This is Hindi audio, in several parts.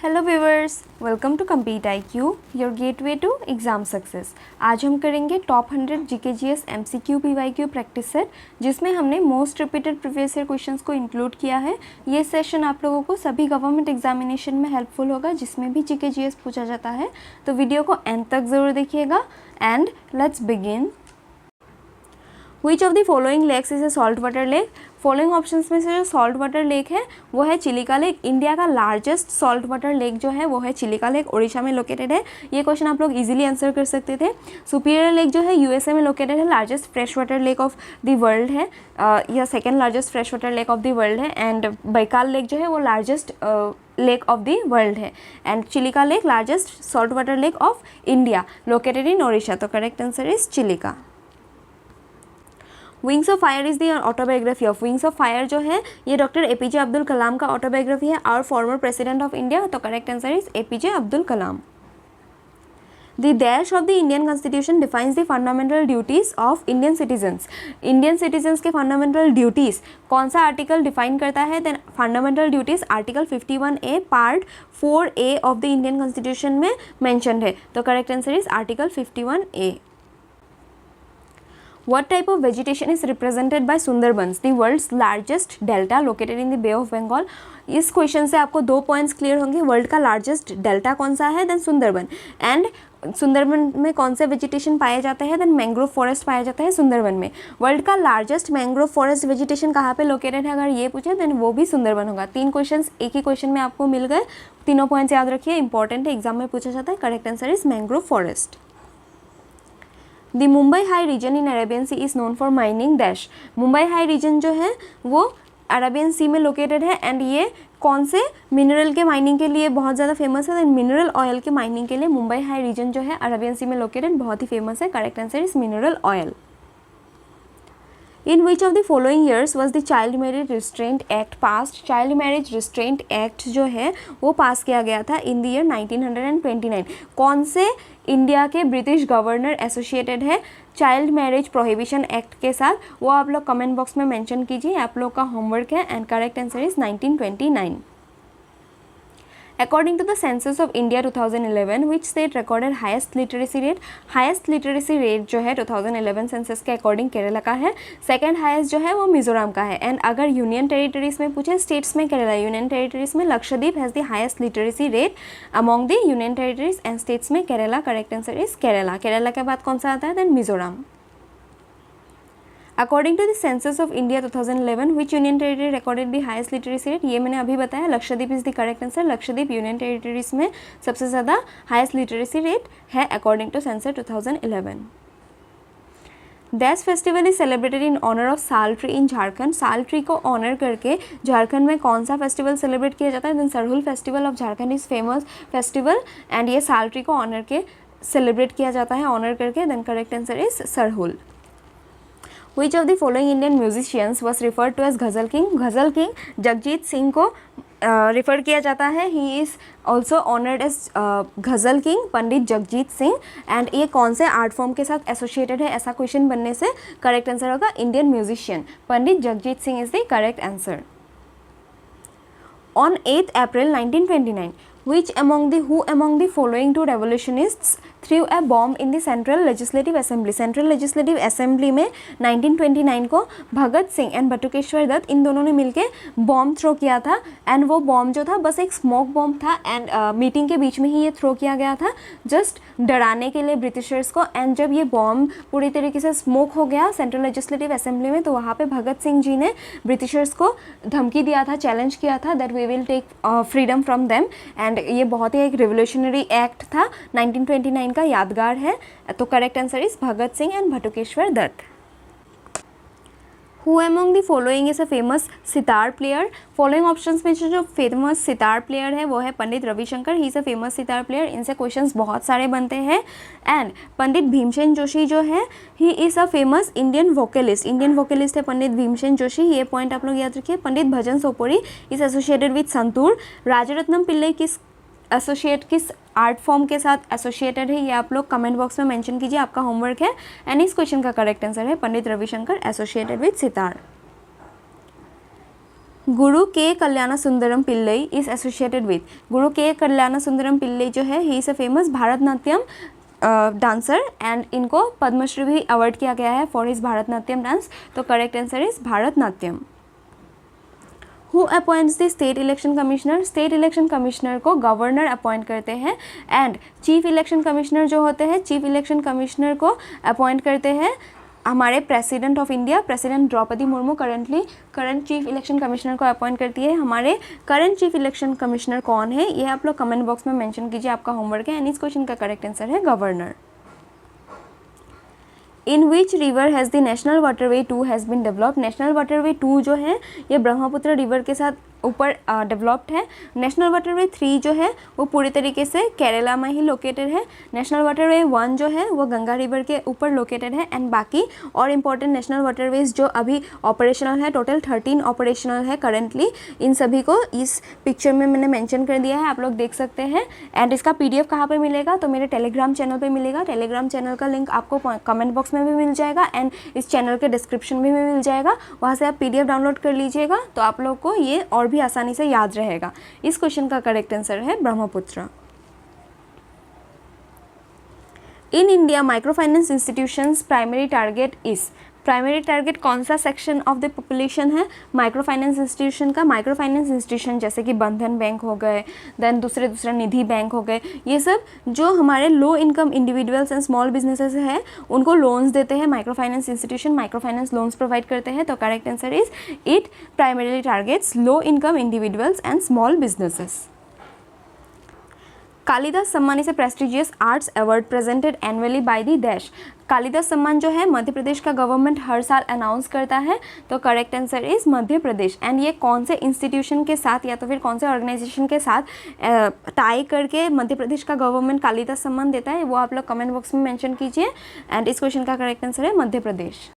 Hello viewers, welcome to compete IQ, your gateway to exam success. आज हम करेंगे top 100 GKGS MCQ PYQ practice set, जिसमें हमने most repeated previous year questions को इंक्लूड किया है। ये सेशन आप लोगों को सभी गवर्नमेंट एग्जामिनेशन में हेल्पफुल होगा, जिसमें भी GKGS पूछा जाता है। तो वीडियो को एंड तक ज़रूर देखिएगा and let's begin. Which of the following lakes is a salt water lake? Following options में से जो सॉल्ट वाटर लेक है वो है चिलिका लेक। इंडिया का लार्जेस्ट सॉल्ट वाटर लेक जो है वो है चिलिका लेक, ओडिशा में लोकेटेड है। ये क्वेश्चन आप लोग इजीली आंसर कर सकते थे। सुपीरियर लेक जो है USA में लोकेटेड है, largest fresh water lake of the world है। यह second largest fresh water lake of the world है। एंड बैकाल लेक जो है वो largest lake of the world है। And Chilika lake largest salt water lake of India, located in Odisha. तो correct answer is Chilika. Wings of fire is the autobiography of. Wings of fire जो है ये डॉक्टर APJ अब्दुल कलाम का ऑटोबायोग्राफी है, और फॉर्मर प्रेसिडेंट ऑफ इंडिया। तो correct answer is APJ Abdul Kalam. The dash of the Indian Constitution defines the fundamental duties of Indian citizens. Indian citizens के fundamental duties कौन सा आर्टिकल डिफाइन करता है? Then fundamental duties article 51A part 4A of the Indian constitution में मैंशनड है। तो correct answer is article 51A। What type of vegetation is represented by Sundarbans, the world's largest delta located in the Bay of Bengal? इस क्वेश्चन से आपको 2 पॉइंट्स क्लियर होंगे। वर्ल्ड का लार्जेस्ट डेल्टा कौन सा है? देन सुंदरबन। एंड सुंदरबन में कौन से वेजिटेशन पाए जाते हैं? देन मैंग्रोव फॉरेस्ट पाया जाता है सुंदरबन में। वर्ल्ड का लार्जेस्ट मैंग्रोव फॉरेस्ट वेजिटेशन कहाँ पे लोकेटेड है? अगर ये पूछे देन वो भी सुंदरबन होगा। 3 क्वेश्चंस एक ही क्वेश्चन में आपको मिल गए। तीनों पॉइंट्स याद रखिए, इंपॉर्टेंट है, एग्जाम में पूछा जाता है। Correct answer is mangrove forest. The Mumbai high region in Arabian sea is known for mining dash. Mumbai high region जो है वो अरेबियन सी में लोकेटेड है। एंड ये कौन से मिनरल के माइनिंग के लिए बहुत ज़्यादा फेमस है? मिनरल ऑयल के माइनिंग के लिए मुंबई हाई रीजन जो है अरेबियन सी में लोकेटेड बहुत ही फेमस है। Correct answer is mineral oil. In which of the following years was the child marriage restraint act pass? Child marriage restraint act जो है वो पास किया गया था इन द ईयर 1929। कौन से इंडिया के ब्रिटिश गवर्नर एसोसिएटेड है चाइल्ड मैरिज प्रोहिबिशन एक्ट के साथ? वो आप लोग कमेंट बॉक्स में मेंशन कीजिए, आप लोग का होमवर्क है। And correct answer is 1929। According to the census of India 2011, which state recorded highest literacy rate? Highest literacy rate जो है 2011 सेंसस के अकॉर्डिंग केरला का है। सेकंड हाईएस्ट जो है वो मिजोरम का है। एंड अगर यूनियन टेरिटरीज में पूछे, स्टेट्स में केरला, यूनियन टेरिटरीज में Lakshadweep has the highest literacy rate among the union territories, and states में Kerala. Correct answer is Kerala. Kerala के बाद कौन सा आता है? Then Mizoram. According to the census of India 2011, which union territory recorded the highest literacy rate? ये मैंने अभी बताया, Lakshadweep is the correct answer. Lakshadweep union territories में सबसे ज़्यादा हाईएस्ट लिटरेसी रेट है according to census 2011। These festival is celebrated in honour of sal tree in Jharkhand. Sal tree को ऑनर करके झारखंड में कौन सा फेस्टिवल सेलिब्रेट किया जाता है? Then Sarhul festival of Jharkhand is famous festival, and ये साल ट्री को ऑनर के सेलिब्रेट किया जाता है, ऑनर करके। Then correct answer is Sarhul. Which of the following Indian musicians was referred to as ghazal king? Ghazal king Jagjit Singh को रिफ़र किया जाता है। He is also honoured as ghazal king, Pandit Jagjit Singh. And ये कौन से आर्ट फॉर्म के साथ एसोसिएटेड है? ऐसा क्वेश्चन बनने से करेक्ट आंसर होगा Indian musician. Pandit Jagjit Singh is the correct answer. On 8th April 1929, who among the following two revolutionists threw a bomb in the Central Legislative Assembly? Central Legislative Assembly में 1929 को भगत सिंह एंड बटुकेश्वर दत्त इन दोनों ने मिलके बॉम्ब थ्रो किया था। एंड वो बॉम्ब जो था बस एक स्मोक बॉम्ब था, एंड मीटिंग के बीच में ही ये थ्रो किया गया था, जस्ट डराने के लिए ब्रिटिशर्स को। एंड जब ये बॉम्ब पूरी तरीके से स्मोक हो गया सेंट्रल लेजिस्लेटिव असेंबली में, तो वहाँ पे भगत सिंह जी ने ब्रिटिशर्स को धमकी दिया था, चैलेंज किया था that we will take freedom from them. And ये बहुत ही एक रिवोल्यूशनरी एक्ट था, 1929 का यादगार है। तो correct answer is Bhagat Singh and Batukeshwar Dutt. Who among the following is a famous sitar player? Following options में जो फेमस सितार प्लेयर है वो है Pandit Ravi Shankar. He is a famous sitar player. इनसे क्वेश्चंस बहुत सारे बनते हैं। एंड पंडित भीमसेन जोशी जो है he is a famous Indian vocalist. Indian vocalist है पंडित भीमसेन जोशी, ये पॉइंट आप लोग याद रखिए। Pandit Bhajan Sopori is associated with santoor. Rajarathnam Pillai किस आर्ट फॉर्म के साथ एसोसिएटेड है? ये आप लोग कमेंट बॉक्स में मेंशन कीजिए, आपका होमवर्क है। एंड इस क्वेश्चन का करेक्ट आंसर है Pandit Ravi Shankar associated with sitar. Guru K Kalyana Sundaram Pillai is associated with, Guru K Kalyana Sundaram Pillai जो है he is a famous Bharatanatyam dancer and इनको पद्मश्री भी अवार्ड किया गया है फॉर हिज भारतनाट्यम डांस। तो correct answer is Bharatanatyam. Who appoints the state election commissioner, state election commissioner को गवर्नर अपॉइंट करते हैं एंड चीफ इलेक्शन कमिश्नर जो होते हैं, चीफ इलेक्शन कमिश्नर को अपॉइंट करते हैं हमारे president of India, president Droupadi Murmu current chief election commissioner को अपॉइंट करती है। हमारे करंट चीफ इलेक्शन कमिश्नर कौन है ये आप लोग कमेंट बॉक्स में मेंशन कीजिए, आपका होमवर्क है। एंड इस क्वेश्चन का करेक्ट आंसर है governor. In which river has the national waterway 2 has been developed, national waterway 2 जो है ये ब्रह्मपुत्र रिवर के साथ ऊपर डेवलप्ड है। नेशनल वाटरवे 3 जो है वो पूरी तरीके से केरला में ही लोकेटेड है। नेशनल वाटरवे 1 जो है वो गंगा रिवर के ऊपर लोकेटेड है। एंड बाकी और इम्पॉर्टेंट नेशनल वाटरवेज जो अभी ऑपरेशनल है, टोटल 13 ऑपरेशनल है करेंटली, इन सभी को इस पिक्चर में मैंने मेंशन कर दिया है, आप लोग देख सकते हैं। एंड इसका PDF कहाँ पर मिलेगा, तो मेरे टेलीग्राम चैनल पर मिलेगा। टेलीग्राम चैनल का लिंक आपको कमेंट बॉक्स में भी मिल जाएगा एंड इस चैनल के डिस्क्रिप्शन में भी मिल जाएगा, वहाँ से आप PDF डाउनलोड कर लीजिएगा तो आप लोग को ये और भी आसानी से याद रहेगा। इस क्वेश्चन का करेक्ट आंसर है Brahmaputra. In India micro finance institutions primary target is, primary target कौन सा सेक्शन ऑफ द पॉपुलेशन है माइक्रो फाइनेंस इंस्टीट्यूशन का। माइक्रो फाइनेंस इंस्टीट्यूशन जैसे कि बंधन बैंक हो गए, देन दूसरे निधि बैंक हो गए, ये सब जो हमारे low income individuals and small businesses हैं उनको लोन्स देते हैं। Micro finance institution micro finance loans provide करते हैं। तो correct answer is it primarily targets low income individuals and small businesses. Kalidas Samman is a prestigious arts award presented annually by the dash. Kalidas Samman जो है मध्य प्रदेश का गवर्नमेंट हर साल अनाउंस करता है। तो correct answer is Madhya Pradesh. And ये कौन से इंस्टीट्यूशन के साथ या तो फिर कौन से ऑर्गेनाइजेशन के साथ टाई करके मध्य प्रदेश का गवर्नमेंट कालिदास सम्मान देता है वो आप लोग कमेंट बॉक्स में मेंशन कीजिए। एंड इस क्वेश्चन का करेक्ट आंसर है Madhya Pradesh.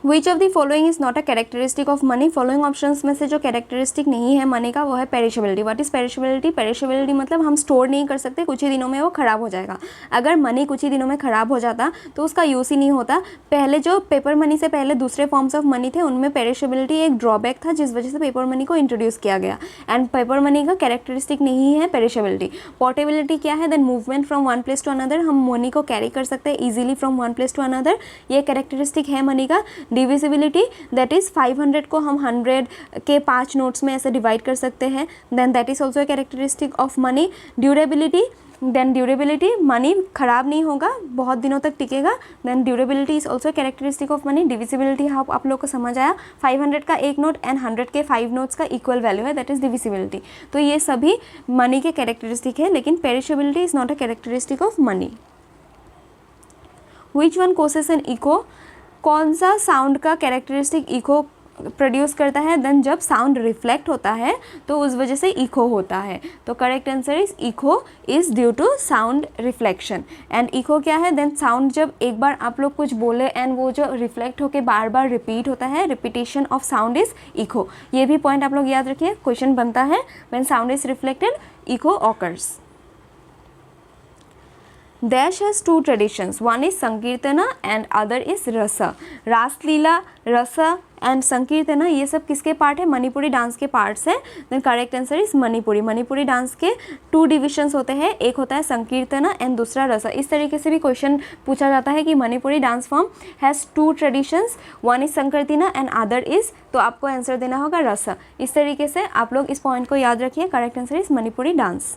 Which of the following is not a characteristic of money, following options में से जो कैरेक्टरिस्टिक नहीं है मनी का वो है perishability. What is perishability, perishability मतलब हम स्टोर नहीं कर सकते, कुछ ही दिनों में वो ख़राब हो जाएगा। अगर मनी कुछ ही दिनों में ख़राब हो जाता तो उसका यूज़ ही नहीं होता। पहले जो पेपर मनी से पहले दूसरे फॉर्म्स ऑफ मनी थे उनमें पेरिशेबिलिटी एक ड्रॉबैक था जिस वजह से पेपर मनी को इंट्रोड्यूस किया गया। एंड पेपर मनी का कैरेक्टरिस्टिक नहीं है पेरिशेबिलिटी। पोर्टेबिलिटी क्या है, then movement from one place to another, हम मनी को कैरी कर सकते हैं easily from one place to another, ये कैरेक्टरिस्टिक है मनी का। डिविजिबिलिटी दैट इज 500 को हम 100 के 5 नोट्स में ऐसे डिवाइड कर सकते हैं, then that is also characteristic of money. Durability, then durability money खराब नहीं होगा, बहुत दिनों तक टिकेगा, then durability is also characteristic of money. Divisibility आप लोग को समझ आया, 500 का एक नोट एंड 100 के 5 नोट्स का इक्वल वैल्यू है, दैट इज डिविजिबिलिटी। तो ये सभी मनी के कैरेक्टरिस्टिक है, लेकिन perishability is not a characteristic of money. Which one causes an echo, कौन सा साउंड का कैरेक्टरिस्टिक इको प्रोड्यूस करता है, देन जब साउंड रिफ्लेक्ट होता है तो उस वजह से इको होता है। तो correct answer is echo is due to sound reflection. And echo क्या है, देन साउंड जब एक बार आप लोग कुछ बोले एंड वो जो रिफ्लेक्ट होकर बार बार रिपीट होता है, repetition of sound is echo. ये भी पॉइंट आप लोग याद रखिए, क्वेश्चन बनता है when sound is reflected echo occurs. Dash has two traditions, one is Sankirtana and other is Rasa। Raslila, Rasa and Sankirtana ये सब किसके पार्ट है, मणिपुरी डांस के पार्ट्स हैं। Then correct answer is Manipuri. Manipuri dance के 2 डिविजन्स होते हैं, एक होता है संकीर्तना एंड दूसरा रसा। इस तरीके से भी क्वेश्चन पूछा जाता है कि Manipuri dance form has 2 traditions, one is Sankirtana and other is, तो आपको आंसर देना होगा रसा। इस तरीके से आप लोग इस पॉइंट को याद रखिए, correct answer is Manipuri dance.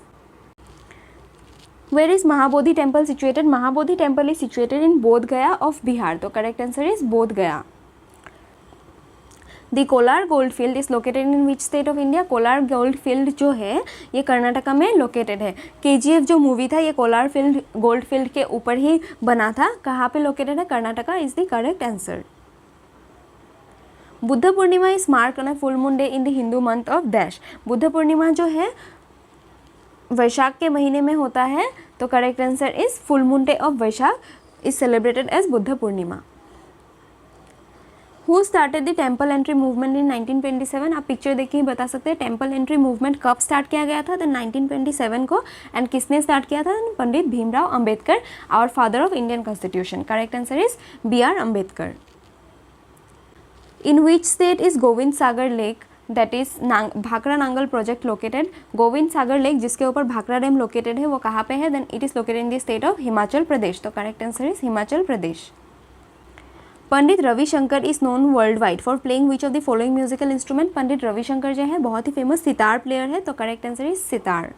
Where is Mahabodhi temple situated? Mahabodhi temple is situated in Bodh Gaya of Bihar. तो correct answer is Bodh Gaya. The Kolar Goldfield is located in which state of India? Kolar Goldfield जो है ये कर्नाटका में लोकेटेड है। KGF जो मूवी था ये कोलार फील्ड गोल्डफील्ड के ऊपर ही बना था। कहाँ पे लोकेटेड है? Karnataka is the correct answer. Buddha Purnima is mark on a full moon day in the Hindu month of dash. Buddha Purnima जो है वैशाख के महीने में होता है, तो correct answer is full moon day of Vaishakh is celebrated as Buddha Purnima. Who started the temple entry movement in 1927? आप पिक्चर देख के ही बता सकते हैं टेम्पल एंट्री मूवमेंट कब स्टार्ट किया गया था, तो 1927 को। एंड किसने स्टार्ट किया था? Pandit Bhimrao Ambedkar, our father of Indian constitution. Correct answer is BR Ambedkar. In which state is Govind Sagar lake that is Bhakra Nangal project located? Govind Sagar lake जिसके ऊपर भाखड़ा डैम लोकेटेड है वो कहाँ पे है? Then it is located in the state of Himachal Pradesh. तो correct answer is Himachal Pradesh. Pandit Ravi Shankar is known world wide for playing which of the following musical instrument? Pandit Ravi Shankar जो है बहुत ही फेमस सितार प्लेयर है। तो correct answer is sitar.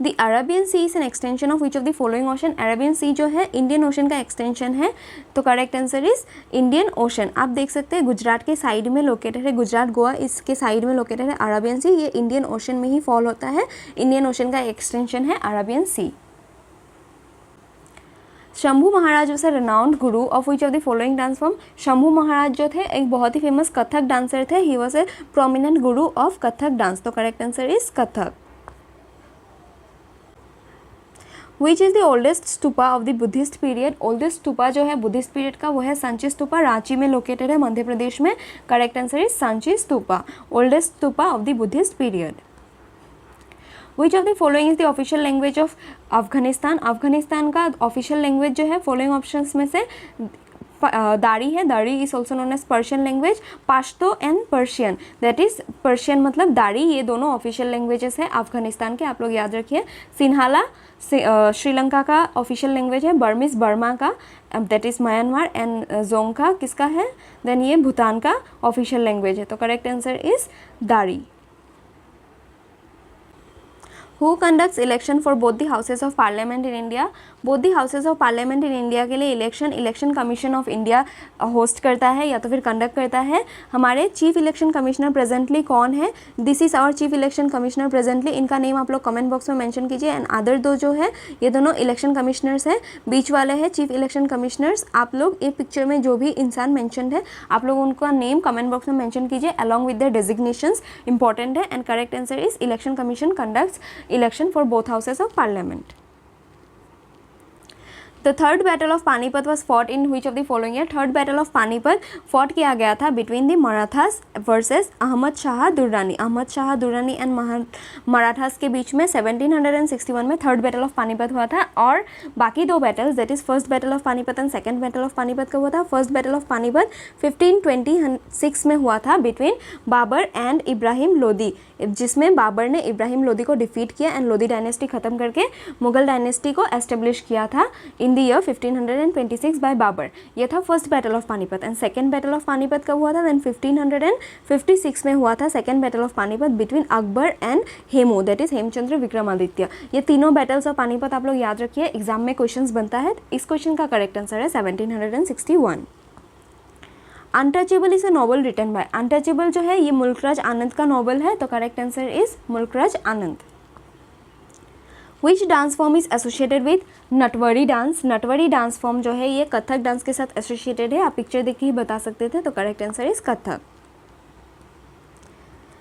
The Arabian sea is an extension of which of the following ocean? Arabian sea जो है इंडियन ओशन का एक्सटेंशन है। तो correct answer is Indian ocean. आप देख सकते हैं गुजरात के साइड में लोकेटेड है, गुजरात गोवा इसके साइड में लोकेटेड है अरेबियन सी। ये इंडियन ओशन में ही फॉल होता है, इंडियन ओशन का एक्सटेंशन है Arabian sea. Shambhu Maharaj was a renowned guru of which of the following dance form? Shambhu Maharaj जो थे एक बहुत ही फेमस कथक डांसर थे। He was a prominent guru of Kathak dance. तो correct answer is Kathak. Which is the oldest stupa of the Buddhist period? Oldest stupa जो है बुद्धिस्ट पीरियड का वो है सांची स्तूपा, रांची में लोकेटेड है मध्य प्रदेश में। Correct answer is Sanchi stupa, oldest stupa of the Buddhist period. Which of the following is the official language of Afghanistan? Afghanistan का ऑफिशियल लैंग्वेज जो है फॉलोइंग ऑप्शंस में से दारी है, Dari is also known as Persian language. Pashto and Persian that is Persian मतलब दारी, ये दोनों ऑफिशियल लैंग्वेजेस है अफगानिस्तान के, आप लोग याद रखिए। सिन्हाला श्रीलंका का ऑफिशियल लैंग्वेज है, बर्मीज बर्मा का that is Myanmar, and Dzongkha किसका है? देन ये भूटान का ऑफिशियल लैंग्वेज है। तो करेक्ट आंसर इज दारी। Who conducts election for both the houses of parliament in India? Both the houses of parliament in India के लिए election commission of India host करता है या तो फिर कंडक्ट करता है। हमारे चीफ इलेक्शन कमिश्नर प्रेजेंटली कौन है? This is our chief election commissioner presently. इनका नेम आप लोग कमेंट बॉक्स में मेंशन कीजिए। एंड अदर दो जो है ये दोनों इलेक्शन कमिश्नर्स हैं, बीच वाले हैं चीफ इलेक्शन कमिश्नर्स। आप लोग ये पिक्चर में जो भी इंसान मेंशनड है आप लोग उनका नेम कमेंट बॉक्स में मेंशन कीजिए along with their designations, important है। And correct answer is election commission conducts election for both houses of parliament. The third battle of Panipat was fought in which of the following year? Third battle of Panipat fought किया गया था between the Marathas versus Ahmad Shah Durrani. Ahmad Shah Durrani and Marathas के बीच में 1761 में थर्ड बैटल ऑफ पानीपत हुआ था। और बाकी दो battles that is first battle of Panipat and second battle of Panipat का हुआ था। फर्स्ट बैटल ऑफ पानीपत 1526 में हुआ था बिटवीन बाबर एंड इब्राहिम लोदी, जिसमें बाबर ने इब्राहिम लोदी को डिफीट किया एंड लोदी डायनेस्टी खत्म करके मुगल डायनेस्टी को एस्टेब्लिश किया था in the year 1526 by Babur. यह था first battle of Panipat. And second battle of Panipat कब हुआ था? देन 1556 में हुआ था second battle of Panipat between Akbar and Hemu that is Hemchandra Vikramaditya. ये तीनों बैटल्स ऑफ पानीपत आप लोग याद रखिए, एग्जाम में क्वेश्चंस बनता है। इस क्वेश्चन का करेक्ट आंसर है 1761। Untouchable is a novel written by? Untouchable जो है ये मुल्कराज आनंद का नॉवल है। तो correct answer is Mulk Raj Anand. Which dance form is associated with? Natwari dance. Natwari dance form जो है ये कथक डांस के साथ एसोसिएटेड है, आप पिक्चर देख के ही बता सकते थे। तो correct answer is Kathak.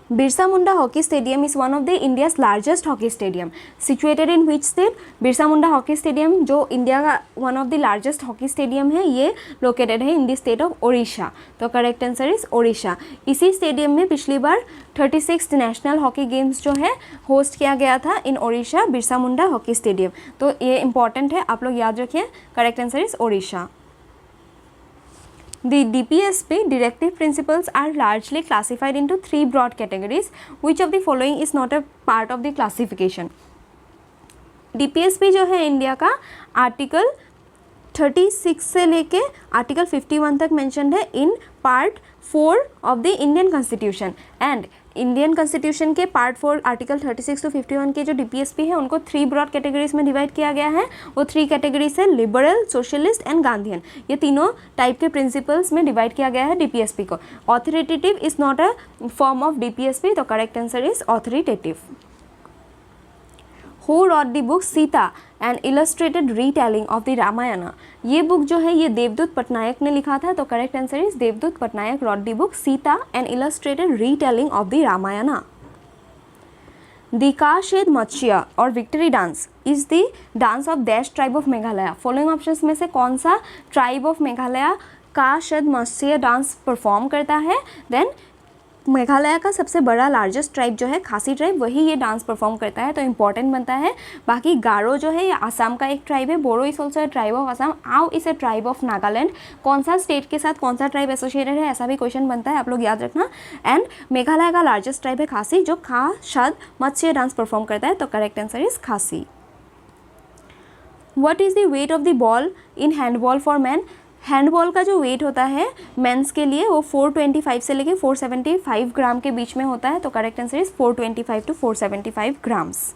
Birsa Munda hockey stadium is one of the India's largest hockey stadium situated in which state? Birsa Munda hockey stadium जो इंडिया का one of the largest hockey stadium है ये लोकेटेड है in the state of Odisha. तो करेक्ट आंसर इज ओडिशा। इसी स्टेडियम में पिछली बार 36 नेशनल हॉकी गेम्स जो है होस्ट किया गया था इन ओडिशा, बिरसा मुंडा हॉकी स्टेडियम। तो ये इंपॉर्टेंट है, आप लोग याद रखिए। Correct answer is Odisha. The DPSP directive principles are largely classified into three broad categories. Which of the following is not a part of the classification? DPSP जो है इंडिया का आर्टिकल 36 से लेके आर्टिकल 51 तक मेंशन्ड है in part 4 of the Indian constitution. And Indian constitution के पार्ट 4 आर्टिकल 36 to 51 के जो DPSP है उनको 3 ब्रॉड कैटेगरीज में डिवाइड किया गया है। वो 3 कैटेगरीज है लिबरल, सोशलिस्ट एंड गांधीयन। ये तीनों टाइप के प्रिंसिपल्स में डिवाइड किया गया है DPSP को। Authoritative is not a form of DPSP। तो correct answer is authoritative. Who wrote the book Sita and illustrated retelling of the Ramayana? ये बुक जो है ये देवदूत पटनायक ने लिखा था। तो correct answer is Devdutt Pattanaik wrote the book Sita and illustrated retelling of the Ramayana. The Kashed Matsya or victory dance is the dance of dash tribe of Meghalaya. Following options में से कौन सा tribe of Meghalaya Kashed Matsya dance perform करता है? देन मेघालय का सबसे बड़ा लार्जेस्ट ट्राइब जो है खासी ट्राइब, वही ये डांस परफॉर्म करता है, तो इम्पॉर्टेंट बनता है। बाकी गारो जो है ये आसाम का एक ट्राइब है, Boro is also a tribe of Assam, Ao is a tribe of Nagaland. कौन सा स्टेट के साथ कौन सा ट्राइब एसोसिएटेड है, ऐसा भी क्वेश्चन बनता है, आप लोग याद रखना। एंड मेघालय का लार्जेस्ट ट्राइब है खासी, जो खा शद मत्स्य डांस परफॉर्म करता है, तो करेक्ट आंसर इज खासी। What is the weight of the ball in handball for man? Handball का जो वेट होता है मेंस के लिए वो 425 से लेके 475 ग्राम के बीच में होता है, तो correct answer is 425 to 475 grams.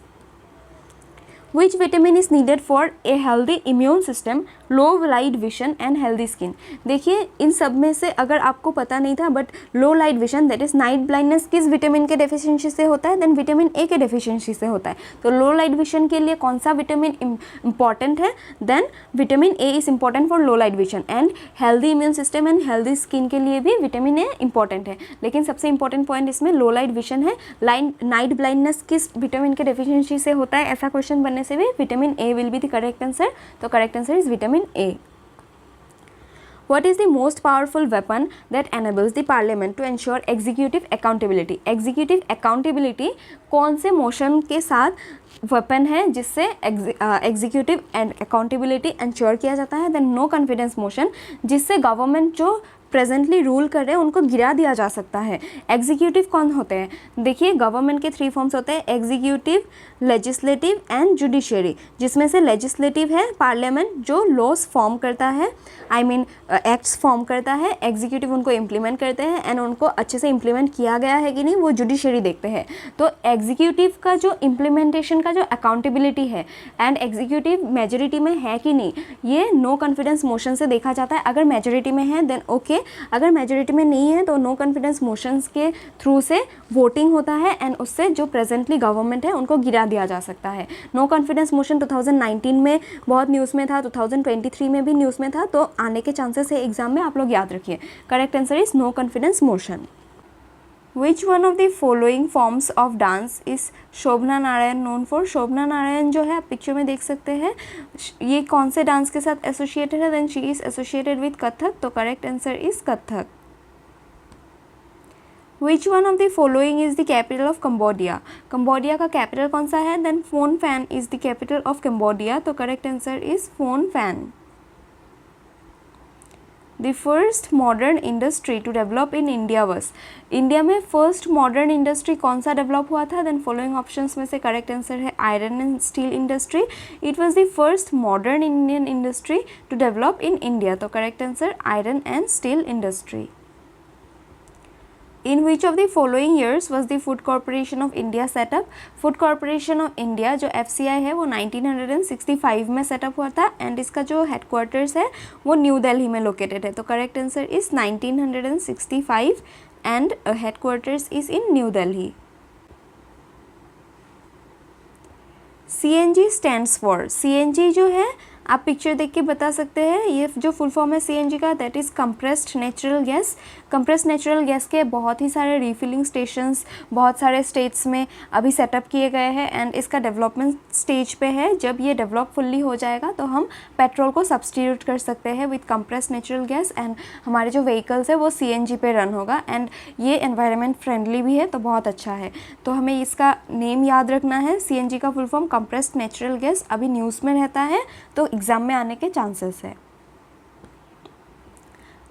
Which vitamin is needed for a healthy immune system, low light vision and healthy skin? देखिए इन सब में से अगर आपको पता नहीं था, but low light vision that is night blindness किस विटामिन के डेफिशिएंसी से होता है? देन विटामिन ए के डेफिशिएंसी से होता है। तो लो लाइट विजन के लिए कौन सा विटामिन इंपॉर्टेंट है? Then vitamin A is important for low light vision. And healthy immune system and healthy skin के लिए भी विटामिन ए इंपॉर्टेंट है, लेकिन सबसे इंपॉर्टेंट पॉइंट इसमें लो लाइट विजन है। नाइट ब्लाइंडनेस किस विटामिन के डेफिशिएंसी से होता है, ऐसा क्वेश्चन बनने से भी vitamin A will be the correct answer, तो correct answer is vitamin A. What is the most powerful weapon that enables the parliament to ensure executive accountability? Executive accountability कौन से मोशन के साथ वेपन है जिससे एग्जीक्यूटिव एंड अकाउंटेबिलिटी इंश्योर किया जाता है? देन नो कॉन्फिडेंस मोशन, जिससे गवर्नमेंट जो प्रेजेंटली रूल कर रहे हैं उनको गिरा दिया जा सकता है। एग्जीक्यूटिव कौन होते हैं? देखिए गवर्नमेंट के 3 फॉर्म्स होते हैं, एग्जीक्यूटिव, लेजिस्लेटिव एंड जुडिशियरी, जिसमें से लेजिस्लेटिव है पार्लियामेंट जो लॉज फॉर्म करता है, आई मीन एक्ट्स फॉर्म करता है, एग्जीक्यूटिव उनको इम्प्लीमेंट करते हैं एंड उनको अच्छे से इम्प्लीमेंट किया गया है कि नहीं वो जुडिशियरी देखते हैं। तो एग्जीक्यूटिव का जो इम्प्लीमेंटेशन का जो अकाउंटेबिलिटी है एंड एग्जीक्यूटिव मेजोरिटी में है कि नहीं, ये नो कॉन्फिडेंस मोशन से देखा जाता है। अगर मेजोरिटी में है देन ओके, अगर मेजोरिटी में नहीं है तो नो कॉन्फिडेंस मोशंस के थ्रू से वोटिंग होता है एंड उससे जो प्रेजेंटली गवर्नमेंट है उनको गिरा दिया जा सकता है। नो कॉन्फिडेंस मोशन 2019 में बहुत न्यूज़ में था, 2023 में भी न्यूज़ में था, तो आने के चांसेस है एग्जाम में, आप लोग याद रखिए। Correct answer is no confidence motion. Which one of the following forms of dance is Shobhana Narayan known for? Shobhana Narayan जो है आप पिक्चर में देख सकते हैं, ये कौन से डांस के साथ एसोसिएटेड है? Then she is associated with Kathak, तो correct answer is Kathak. Which one of the following is the capital of Cambodia? Cambodia का कैपिटल कौन सा है? Then Phnom Penh is the capital of Cambodia, तो correct answer is Phnom Penh. The first modern industry to develop in India was? India में फर्स्ट मॉडर्न इंडस्ट्री कौन सा डेवलप हुआ था? देन फॉलोइंग ऑप्शंस में से करेक्ट आंसर है iron and steel industry. It was the first modern Indian industry to develop in India, तो correct answer iron and steel industry. In which of the following years was the Food Corporation of India set up? Food Corporation of India जो FCI है वो 1965 में सेटअप हुआ था एंड इसका जो हेडक्वार्टर्स है वो न्यू दिल्ली में लोकेटेड है, तो correct answer is 1965 and headquarters is in new Delhi. CNG stands for? CNG जो है आप पिक्चर देख के बता सकते हैं, ये जो फुल फॉर्म है CNG का that is compressed natural gas. Compressed natural gas के बहुत ही सारे रिफिलिंग स्टेशंस बहुत सारे स्टेट्स में अभी सेटअप किए गए हैं एंड इसका डेवलपमेंट स्टेज पे है। जब ये डेवलप फुल्ली हो जाएगा तो हम पेट्रोल को सब्सटीट्यूट कर सकते हैं with compressed natural gas and हमारे जो व्हीकल्स है वो CNG पे रन होगा एंड ये एनवायरनमेंट फ्रेंडली भी है, तो बहुत अच्छा है। तो हमें इसका नेम याद रखना है, CNG का full form compressed natural gas, अभी न्यूज़ में रहता है तो एग्ज़ाम में आने के चांसेस है।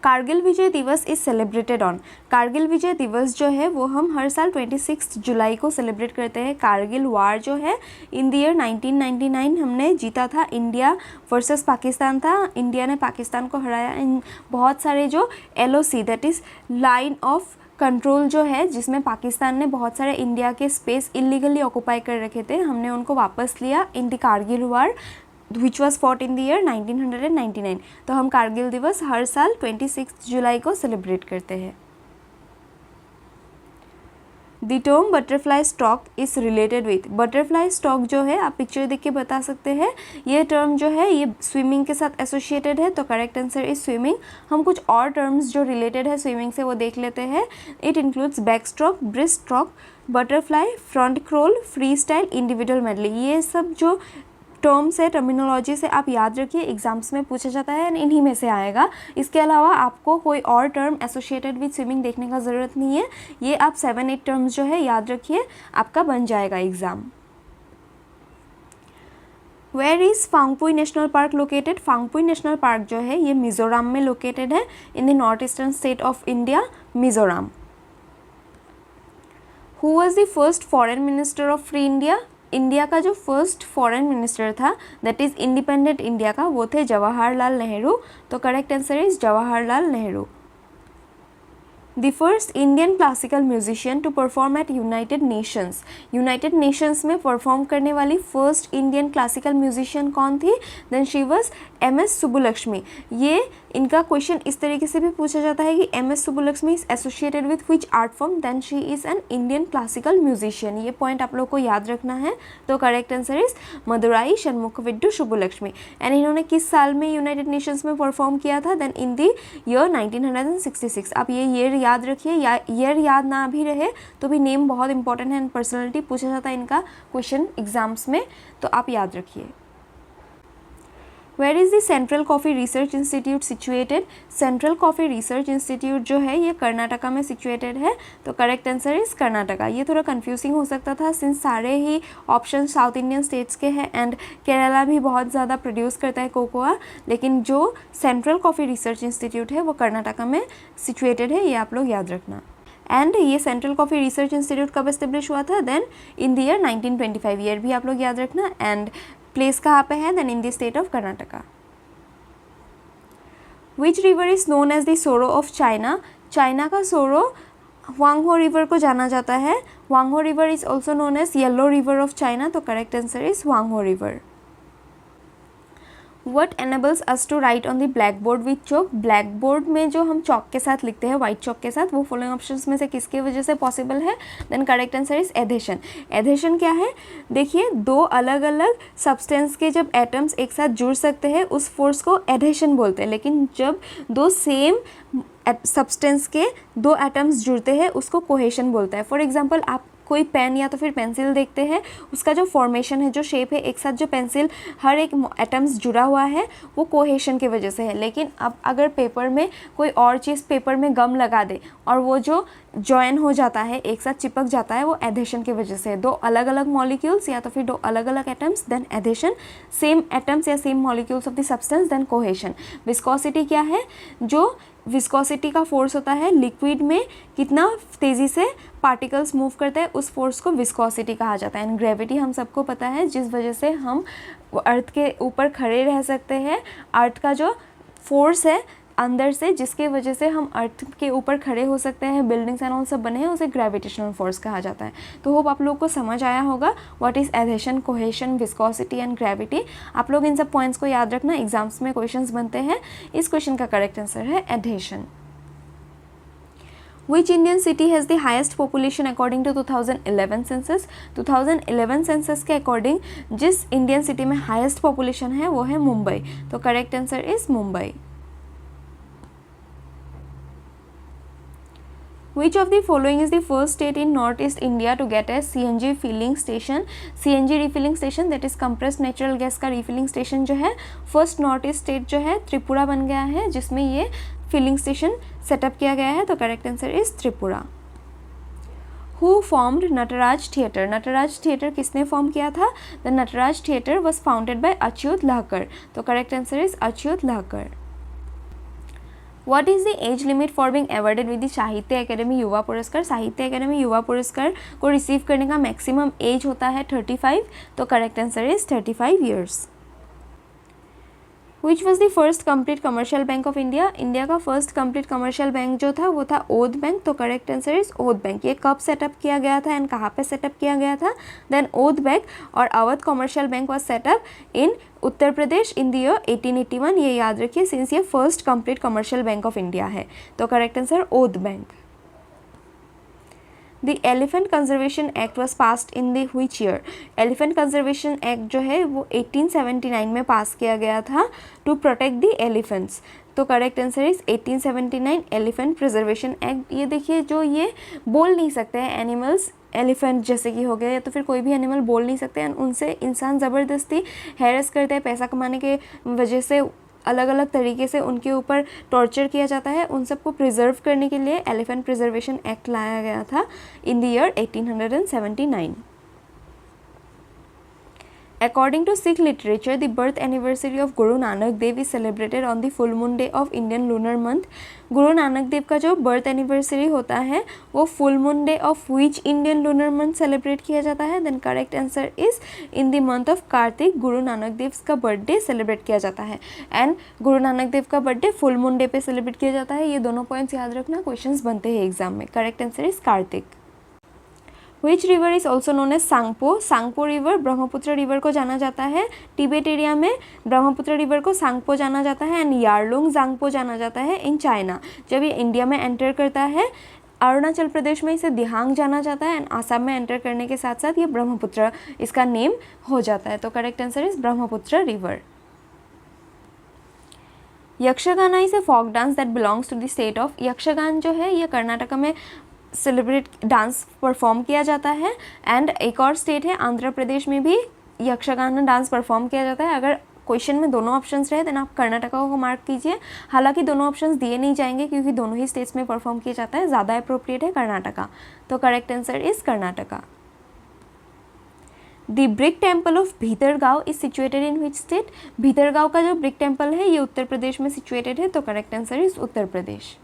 कारगिल विजय दिवस इज सेलिब्रेटेड ऑन? कारगिल विजय दिवस जो है वो हम हर साल 26 जुलाई को सेलिब्रेट करते हैं। कारगिल वार जो है इन द ईयर 1999 हमने जीता था, इंडिया वर्सेस पाकिस्तान था, इंडिया ने पाकिस्तान को हराया। इन बहुत सारे जो LOC that is line of control जो है जिसमें पाकिस्तान ने बहुत सारे इंडिया के स्पेस इलीगली ऑक्यूपाई कर रखे थे, हमने उनको वापस लिया in the Kargil war which was fought in the year 1999। तो हम कारगिल दिवस हर साल 26 जुलाई को सेलिब्रेट करते हैं। The term butterfly stock is related with? Butterfly stock जो है आप पिक्चर देख के बता सकते हैं, ये टर्म जो है ये स्विमिंग के साथ एसोसिएटेड है, तो करेक्ट आंसर इज स्विमिंग। हम कुछ और टर्म्स जो रिलेटेड है स्विमिंग से वो देख लेते हैं। It includes back stroke, breast stroke, butterfly, front crawl, free style, individual medley. ये सब जो टर्म्स है, टर्मिनोलॉजी से आप याद रखिए, एग्जाम्स में पूछा जाता है एंड इन्हीं में से आएगा। इसके अलावा आपको कोई और टर्म एसोसिएटेड विद स्विमिंग देखने का ज़रूरत नहीं है, ये आप 7-8 टर्म्स जो है याद रखिए, आपका बन जाएगा exam. Where is Phawngpui national park located? Phawngpui national park जो है ये मिज़ोरम में लोकेटेड है, in the north eastern state of India, Mizoram. Who was the first foreign minister of free India? India का जो फर्स्ट फॉरेन मिनिस्टर था दैट इज़ इंडिपेंडेंट इंडिया का, वो थे जवाहरलाल नेहरू। तो correct answer is Jawaharlal Nehru. The first Indian classical musician to perform at United Nations? United Nations में परफॉर्म करने वाली फर्स्ट इंडियन क्लासिकल म्यूजिशियन कौन थी? Then she was MS Subbulakshmi. ये इनका क्वेश्चन इस तरीके से भी पूछा जाता है कि MS Subbulakshmi is associated with which art form? Then she is an Indian classical musician. ये पॉइंट आप लोग को याद रखना है। तो correct answer is Madurai Shanmukhavadivu Subbulakshmi. And इन्होंने किस साल में यूनाइटेड नेशंस में परफॉर्म किया था? Then in the year 1966। आप ये ईयर याद रखिए, या ईयर याद ना भी रहे तो भी नेम बहुत इंपॉर्टेंट है एंड पर्सनैलिटी पूछा जाता है इनका क्वेश्चन एग्जाम्स में, तो आप याद रखिए। Where is the central coffee research institute situated? Central coffee research institute जो है ये कर्नाटका में सिचुएटेड है। तो करेक्ट आंसर इज़ कर्नाटका। ये थोड़ा कंफ्यूजिंग हो सकता था सिंस सारे ही ऑप्शन साउथ इंडियन स्टेट्स के हैं एंड केरला भी बहुत ज़्यादा प्रोड्यूस करता है कोकोआ, लेकिन जो सेंट्रल कॉफ़ी रिसर्च इंस्टीट्यूट है वो कर्नाटका में सिचुएटेड है, ये आप लोग याद रखना। एंड ये सेंट्रल कॉफ़ी रिसर्च इंस्टीट्यूट कब एस्टेब्लिश हुआ था? Then in the year 1925। Year भी आप लोग याद रखना। एंड प्लेस कहाँ पे है? Then in the state of Karnataka. Which river is known as the sorrow of China? China का सोरो वांगहो रिवर को जाना जाता है। Huang He river is also known as yellow river of China. तो correct answer is Huang He river. What enables us to write on the blackboard with chalk? Blackboard में जो हम चौक के साथ लिखते हैं, वाइट चौक के साथ, वो फॉलोइंग ऑप्शंस में से किसकी वजह से पॉसिबल है? Then correct answer is adhesion. Adhesion क्या है? देखिए, दो अलग अलग सब्सटेंस के जब एटम्स एक साथ जुड़ सकते हैं उस फोर्स को एडेशन बोलते हैं, लेकिन जब दो सेम सब्सटेंस के दो एटम्स जुड़ते हैं उसको कोहेशन बोलता है। फॉर एग्जाम्पल, आप कोई पेन या तो फिर पेंसिल देखते हैं, उसका जो फॉर्मेशन है, जो शेप है, एक साथ जो पेंसिल हर एक एटम्स जुड़ा हुआ है वो कोहेशन की वजह से है। लेकिन अब अगर पेपर में कोई और चीज़ पेपर में गम लगा दे और वो जो जॉइन हो जाता है, एक साथ चिपक जाता है, वो एडेशन की वजह से है। दो अलग अलग मॉलिक्यूल्स या तो फिर दो अलग अलग atoms, then adhesion. Same atoms या same molecules of the substance, then cohesion. Viscosity क्या है? जो विस्कोसिटी का फोर्स होता है लिक्विड में, कितना तेज़ी से पार्टिकल्स मूव करते हैं, उस फोर्स को विस्कोसिटी कहा जाता है। एंड ग्रेविटी हम सबको पता है, जिस वजह से हम अर्थ के ऊपर खड़े रह सकते हैं। अर्थ का जो फोर्स है अंदर से, जिसके वजह से हम अर्थ के ऊपर खड़े हो सकते हैं, बिल्डिंग्स एंड ऑल सब बने हैं, उसे ग्रेविटेशनल फोर्स कहा जाता है। तो होप आप लोग को समझ आया होगा what is adhesion, cohesion, viscosity and gravity. आप लोग इन सब पॉइंट्स को याद रखना, एग्जाम्स में क्वेश्चंस बनते हैं। इस क्वेश्चन का करेक्ट आंसर है adhesion. Which Indian city has the highest population according to 2011 census? 2011 census के अकॉर्डिंग जिस इंडियन सिटी में हाईएस्ट पॉपुलेशन है वो है मुंबई। तो correct answer is Mumbai. Which of the following is the first state in Northeast India to get a CNG filling station? CNG refilling station, that is compressed natural gas का refilling station जो है, फर्स्ट नॉर्थ ईस्ट स्टेट जो है त्रिपुरा बन गया है, जिसमें ये फिलिंग स्टेशन सेटअप किया गया है। तो correct answer is Tripura. Who formed Natraj theatre? Natraj theatre किसने फॉर्म किया था? The Natraj theatre was founded by Achyut Lahkar. तो correct answer is Achyut Lahkar. What is the age limit for being awarded with the साहित्य अकेडमी युवा पुरस्कार? साहित्य अकेडमी युवा पुरस्कार को रिसीव करने का मैक्सिमम एज होता है 35। तो correct answer is 35 years. Which was the first complete commercial bank of India? India का फर्स्ट कंप्लीट कमर्शियल बैंक जो था वो था ओध बैंक। तो करेक्ट आंसर इज ओध बैंक। ये कब सेटअप किया गया था एंड कहाँ पे सेटअप किया गया था? Then Oudh bank or Awadh commercial bank was set up in Uttar Pradesh in the year 1881। ये याद रखिए सिंस ये first complete commercial bank of India है। तो correct answer Oudh bank. The elephant conservation act was passed in the which year? Elephant conservation act जो है वो 1879 में पास किया गया था टू प्रोटेक्ट द एलिफेंट्स। तो correct answer is 1879 elephant preservation act. ये देखिए जो ये बोल नहीं सकते हैं एनिमल्स, एलिफेंट जैसे कि हो गए या तो फिर कोई भी एनिमल बोल नहीं सकते हैं, उनसे इंसान ज़बरदस्ती हैरेस करते हैं, पैसा कमाने के वजह से अलग अलग तरीके से उनके ऊपर टॉर्चर किया जाता है, उन सबको प्रिजर्व करने के लिए एलिफेंट प्रिजर्वेशन एक्ट लाया गया था in the year 1879। According to Sikh literature, the birth anniversary of Guru Nanak Dev is celebrated on the full moon day of Indian lunar month. गुरु नानक देव का जो बर्थ एनिवर्सरी होता है वो full moon day of which Indian lunar month celebrate किया जाता है? Then correct answer is in the month of Kartik Guru Nanak देव का बर्थडे सेलिब्रेट किया जाता है। एंड गुरु नानक देव का बर्थडे फुल मून डे पे सेलिब्रेट किया जाता है। ये दोनों पॉइंट्स याद रखना, क्वेश्चंस बनते हैं एग्जाम में। Correct answer is Kartik. Which river is also known as Tsangpo? Tsangpo river Brahmaputra river को जाना जाता है। तिब्बत एरिया में ब्रह्मपुत्र रिवर को सांगपो जाना जाता है एंड यारलुंग जांगपो जाना जाता है इन चाइना। जब ये इंडिया में एंटर करता है, अरुणाचल प्रदेश में इसे दिहांग जाना जाता है एंड आसाम में एंटर करने के साथ साथ ये ब्रह्मपुत्र इसका नेम हो जाता है। तो correct answer is Brahmaputra river. Yakshagana is a folk dance that belongs to the state of. Yakshagana जो है ये कर्नाटका में सेलिब्रेट डांस परफॉर्म किया जाता है एंड एक और स्टेट है आंध्र प्रदेश में भी यक्षगाना डांस परफॉर्म किया जाता है। अगर क्वेश्चन में दोनों ऑप्शंस रहे देन आप कर्नाटका को मार्क कीजिए। हालांकि दोनों ऑप्शंस दिए नहीं जाएंगे क्योंकि दोनों ही स्टेट्स में परफॉर्म किया जाता है, ज़्यादा अप्रोप्रिएट है कर्नाटका। तो correct answer is Karnataka. The brick temple of Bhitargaon is situated in which state? Bhitargaon का जो ब्रिक टेम्पल है ये उत्तर प्रदेश में सिचुएटेड है। तो correct answer is Uttar Pradesh.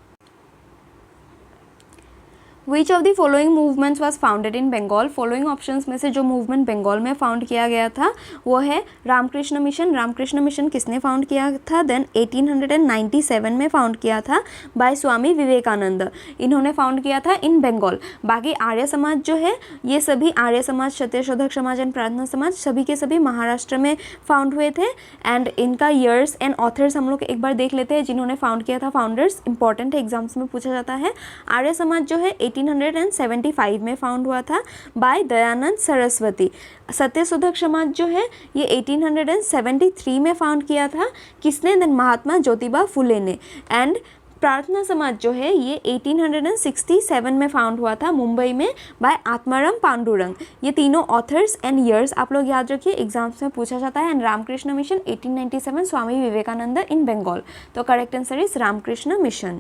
Which of the following movements was founded in Bengal? Following options में से जो मूवमेंट बंगाल में फाउंड किया गया था वो है रामकृष्ण मिशन। रामकृष्ण मिशन किसने फाउंड किया था? देन 1897 में फाउंड किया था बाय स्वामी विवेकानंद। इन्होंने फाउंड किया था इन बंगाल। बाकी आर्य समाज जो है ये सभी आर्य समाज, सत्यशोधक समाज एंड प्रार्थना समाज सभी के सभी महाराष्ट्र में फाउंड हुए थे। एंड इनका ईयर्स एंड ऑथर्स हम लोग एक बार देख लेते हैं जिन्होंने फाउंड किया था। फाउंडर्स इंपॉर्टेंट है, एग्जाम्स में पूछा जाता है। आर्य समाज जो है 1875 में फाउंड हुआ था बाय दयानंद सरस्वती। सत्यशोधक समाज जो है ये 1873 में फाउंड किया था। किसने? देन महात्मा ज्योतिबा फुले ने। एंड प्रार्थना समाज जो है ये 1867 में फाउंड हुआ था मुंबई में बाय आत्माराम पांडुरंग। ये तीनों ऑथर्स एंड ईयर्स आप लोग याद रखिए, एग्जाम्स में पूछा जाता है। And Ramakrishna mission 1897 Swami Vivekananda in Bengal. तो correct answer is Ramakrishna mission.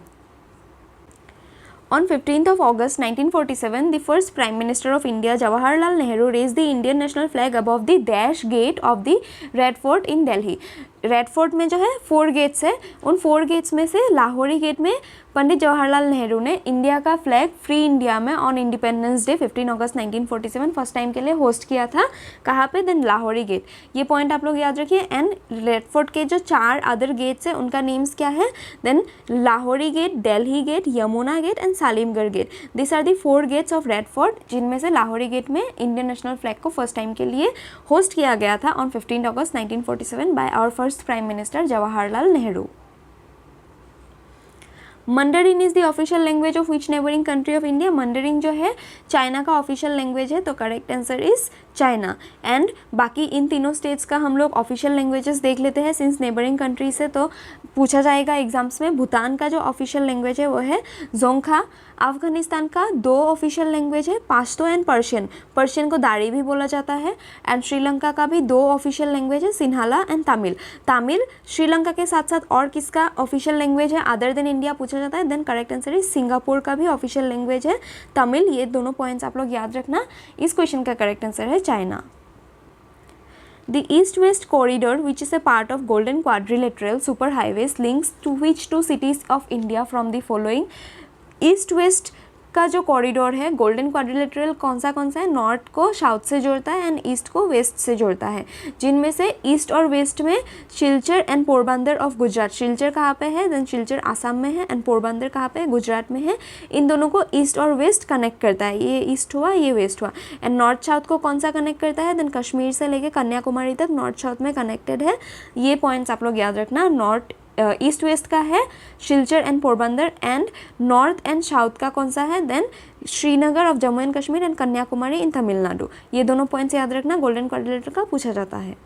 On 15th of August 1947, the first Prime Minister of India, Jawaharlal Nehru, raised the Indian national flag above the Dash Gate of the Red Fort in Delhi. Red fort में जो है 4 गेट्स है, उन 4 गेट्स में से लाहौरी गेट में पंडित जवाहरलाल नेहरू ने इंडिया का फ्लैग फ्री इंडिया में on independence day 15 August 1947 first time के लिए होस्ट किया था। कहाँ पे? Then Lahori gate. ये पॉइंट आप लोग याद रखिए। एंड रेड फोर्ट के जो 4 अदर गेट्स हैं उनका नेम्स क्या है? Then Lahori gate, Delhi gate, Yamuna gate and Salimgarh gate. This are the 4 gates of red fort, जिनमें से लाहौरी गेट में इंडियन नेशनल फ्लैग को फर्स्ट टाइम के लिए होस्ट किया गया था on 15 August 1947 by our first prime minister Jawaharlal Nehru. Mandarin is the official language of which neighbouring country of India? Mandarin जो है चाइना का ऑफिशियल लैंग्वेज है। तो correct answer is China. And बाकी इन तीनों स्टेट्स का हम लोग ऑफिशियल लैंग्वेजेस देख लेते हैं सिंस नेबरिंग कंट्री से, तो पूछा जाएगा एग्जाम्स में। भूटान का जो ऑफिशियल लैंग्वेज है वो है जोंगखा। अफगानिस्तान का 2 ऑफिशियल लैंग्वेज है, पाश्तो एंड पर्शियन। पर्शियन को दारी भी बोला जाता है। एंड श्रीलंका का भी 2 ऑफिशियल लैंग्वेज है, सिन्हाला एंड तमिल। तमिल श्रीलंका के साथ साथ और किसका ऑफिशियल लैंग्वेज है अदर देन इंडिया पूछा जाता है? Then correct answer is Singapore का भी ऑफिशियल लैंग्वेज है तमिल। ये दोनों पॉइंट्स आप लोग याद रखना। इस क्वेश्चन का करेक्ट आंसर है China. The east-west corridor, which is a part of Golden Quadrilateral Superhighways, links to which 2 cities of India from the following? East-west का जो कॉरिडोर है गोल्डन क्वाड्रिलेटरल कौन सा है? नॉर्थ को साउथ से जोड़ता है एंड ईस्ट को वेस्ट से जोड़ता है, जिनमें से ईस्ट और वेस्ट में शिलचर एंड पोरबंदर ऑफ गुजरात। शिलचर कहाँ पे है? देन शिलचर आसाम में है एंड पोरबंदर कहाँ पे है? गुजरात में है। इन दोनों को ईस्ट और वेस्ट कनेक्ट करता है। ये ईस्ट हुआ, ये वेस्ट हुआ। एंड नॉर्थ साउथ को कौन सा कनेक्ट करता है? देन कश्मीर से लेके कन्याकुमारी तक नॉर्थ साउथ में कनेक्टेड है। ये पॉइंट्स आप लोग याद रखना। नॉर्थ ईस्ट वेस्ट का है Silchar and Porbandar, and north and south का कौन सा है, then Srinagar of Jammu and Kashmir and Kanyakumari in Tamil Nadu. ये दोनों पॉइंट्स याद रखना, गोल्डन क्वाड्रिलेटरल का पूछा जाता है।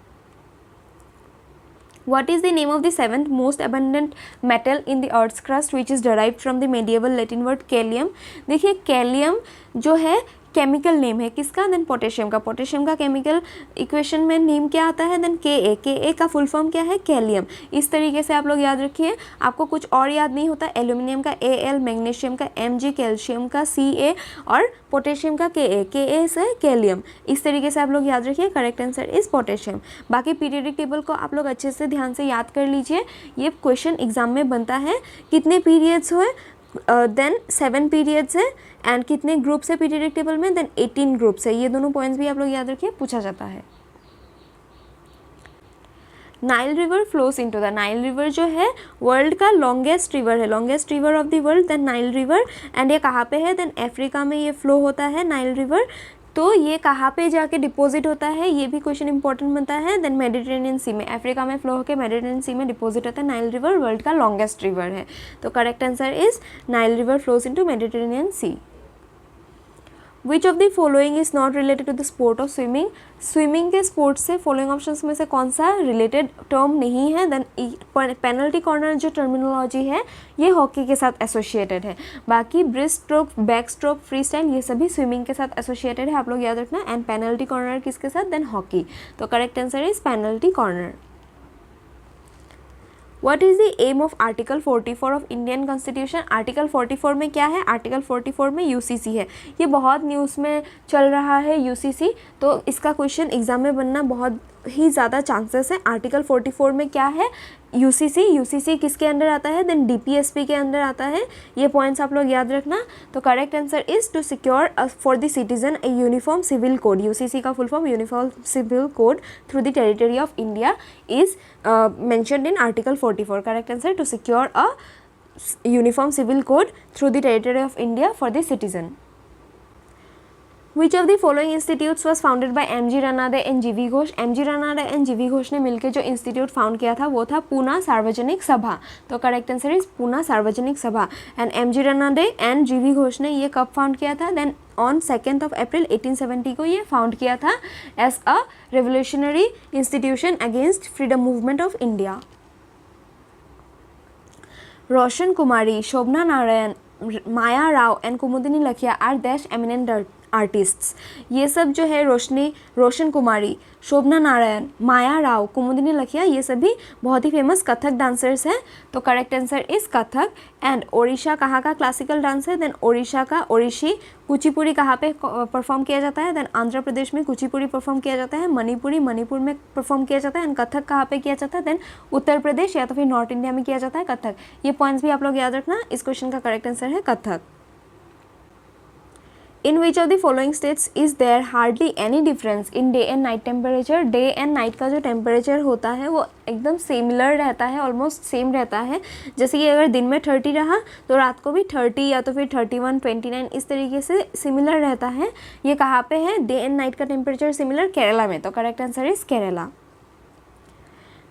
What is the name of the seventh most abundant metal in the Earth's crust which is derived from the medieval Latin word kalium? देखिए कैलियम जो है केमिकल नेम है किसका, देन पोटेशियम का। पोटेशियम का केमिकल इक्वेशन में नेम क्या आता है, देन के का फुल फॉर्म क्या है, कैलियम। इस तरीके से आप लोग याद रखिए, आपको कुछ और याद नहीं होता, एल्यूमिनियम का Al, मैग्नीशियम का Mg, कैल्शियम का Ca और पोटेशियम का Ka से कैलियम। इस तरीके से आप लोग याद रखिए, करेक्ट आंसर इज पोटेशियम। बाकी पीरियडिक टेबल को आप लोग अच्छे से ध्यान से याद कर लीजिए, ये क्वेश्चन एग्जाम में बनता है। कितने पीरियड्स हुए, देन 7 पीरियड्स है, एंड कितने ग्रुप्स है पीरियडिक टेबल में, देन 18 ग्रुप्स है। ये दोनों पॉइंट्स भी आप लोग याद रखिए, पूछा जाता है। Nile river flows into the, Nile river जो है वर्ल्ड का लॉन्गेस्ट रिवर है, longest river of the world, then Nile river, and ये कहाँ पे है, देन अफ्रीका में ये फ्लो होता है नाइल रिवर। तो ये कहाँ पे जाके डिपॉजिट होता है, ये भी क्वेश्चन इंपॉर्टेंट बनता है, देन मेडिटेरेनियन सी में, अफ्रीका में फ्लो होकर मेडिटेरेनियन सी में डिपॉजिट होता है। नाइल रिवर वर्ल्ड का लॉन्गेस्ट रिवर है, तो correct answer is Nile river flows into Mediterranean sea. Which of the following is not related to the sport of swimming, swimming के स्पोर्ट्स से फॉलोइंग ऑप्शंस में से कौन सा रिलेटेड टर्म नहीं है, देन पेनल्टी कॉर्नर जो टर्मिनोलॉजी है ये हॉकी के साथ एसोसिएटेड है। बाकी breaststroke, backstroke, freestyle ये सभी स्विमिंग के साथ एसोसिएटेड है, आप लोग याद रखना। एंड पेनल्टी कॉर्नर किसके साथ, देन हॉकी। तो correct answer is penalty corner. What is the aim of article 44 of Indian constitution, article 44 में क्या है, आर्टिकल 44 में यूसीसी है। ये बहुत न्यूज़ में चल रहा है यूसीसी, तो इसका क्वेश्चन एग्जाम में बनना बहुत ही ज़्यादा चांसेस है। आर्टिकल 44 में क्या है, यूसीसी, यूसीसी किसके अंडर आता है, देन डीपीएसपी के अंडर आता है। ये पॉइंट्स आप लोग याद रखना। तो correct answer is to secure for the citizen a uniform civil code, UCC का full form uniform civil code through the territory of India is mentioned in article 44। Correct answer to secure a uniform civil code through the territory of India for the citizen. Which of the following institutes was founded by M.G. Ranade and G.V. Ghosh, M.G. Ranade and G.V. Ghosh ने मिलकर जो इंस्टीट्यूट फाउंड किया था वो था पूना सार्वजनिक सभा। तो करेक्ट आंसर इज पूना सार्वजनिक सभा। And M.G. Ranade and G.V. Ghosh ने ये कब फाउंड किया था, देन ऑन 2 अप्रैल 1870 को ये फाउंड किया था as a revolutionary institution against freedom movement of India. Roshan Kumari, Shobhana Narayan, Maya Rao and Kumudini Lakhia are dash eminent artists. ये सब जो है रोशन कुमारी, शोभना नारायण, माया राव, कुमुदिनी लखिया, ये सभी बहुत ही फेमस कथक डांसर्स हैं। तो correct answer is Kathak. And Odisha कहाँ का क्लासिकल डांस है, देन ओडिशा का ओडिशी। कुचिपुड़ी कहाँ पे परफॉर्म किया जाता है, देन आंध्र प्रदेश में कुचिपुड़ी परफॉर्म किया जाता है। मणिपुरी मणिपुर में परफॉर्म किया जाता है। एंड कथक कहाँ पे किया जाता है, देन उत्तर प्रदेश या तो फिर नॉर्थ इंडिया में किया जाता है कथक। ये पॉइंट्स भी आप लोग याद रखना। इस क्वेश्चन का करेक्ट आंसर है Kathak. In which of the following states is there hardly any difference in day and night temperature? Day and night का जो टेम्परेचर होता है वो एकदम सिमिलर रहता है, ऑलमोस्ट सेम रहता है। जैसे कि अगर दिन में 30 रहा तो रात को भी 30 या तो फिर 31, 29 इस तरीके से सिमिलर रहता है। ये कहाँ पे है, डे एंड नाइट का टेम्परेचर सिमिलर, केरला में। तो correct answer is Kerala.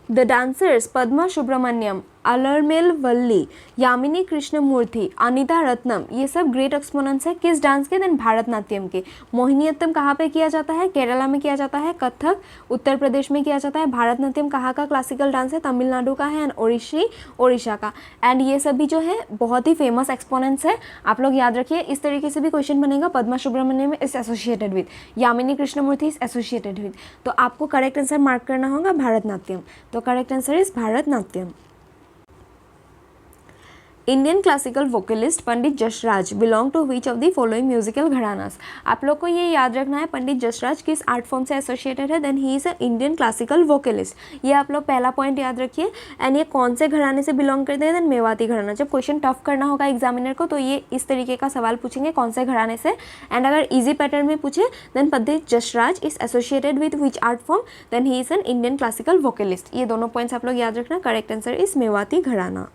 The dancers Padma Subrahmanyam, Alarmel Valli, Yamini Krishnamurthy, Anita Ratnam, ये सब ग्रेट एक्सपोनेंट्स है किस डांस के, देन भारतनाट्यम के। मोहिनीअट्टम कहाँ पे किया जाता है, केरला में किया जाता है। कथक उत्तर प्रदेश में किया जाता है। भारतनाट्यम कहाँ का क्लासिकल डांस है, तमिलनाडु का है। एंड ओडिशी ओडिशा का। एंड ये सभी जो है बहुत ही फेमस एक्सपोनेंट्स है, आप लोग याद रखिए। इस तरीके से भी क्वेश्चन बनेगा, Padma Subrahmanyam is associated with, Yamini Krishnamurthy is associated with. तो आपको करेक्ट आंसर मार्क करना होगा भारतनाट्यम। तो correct answer is Bharatanatyam. Indian classical vocalist Pandit Jasraj belong to which of the following musical gharanas. आप लोग को ये याद रखना है पंडित जसराज किस आर्ट फॉर्म से एसोसिएटेड है, then he is a Indian classical vocalist. ये आप लोग पहला पॉइंट याद रखिए। एंड ये कौन से घराने से बिलोंग करते हैं, देन मेवाती घराना। जब क्वेश्चन टफ करना होगा एग्जामिनर को तो ये इस तरीके का सवाल पूछेंगे, कौन से घराने से। एंड अगर ईजी पैटर्न में पूछे then Pandit Jasraj is associated with which art form, then he is an Indian classical vocalist. ये दोनों पॉइंट्स आप लोग याद रखना। करेक्ट आंसर इज मेवाती घराना।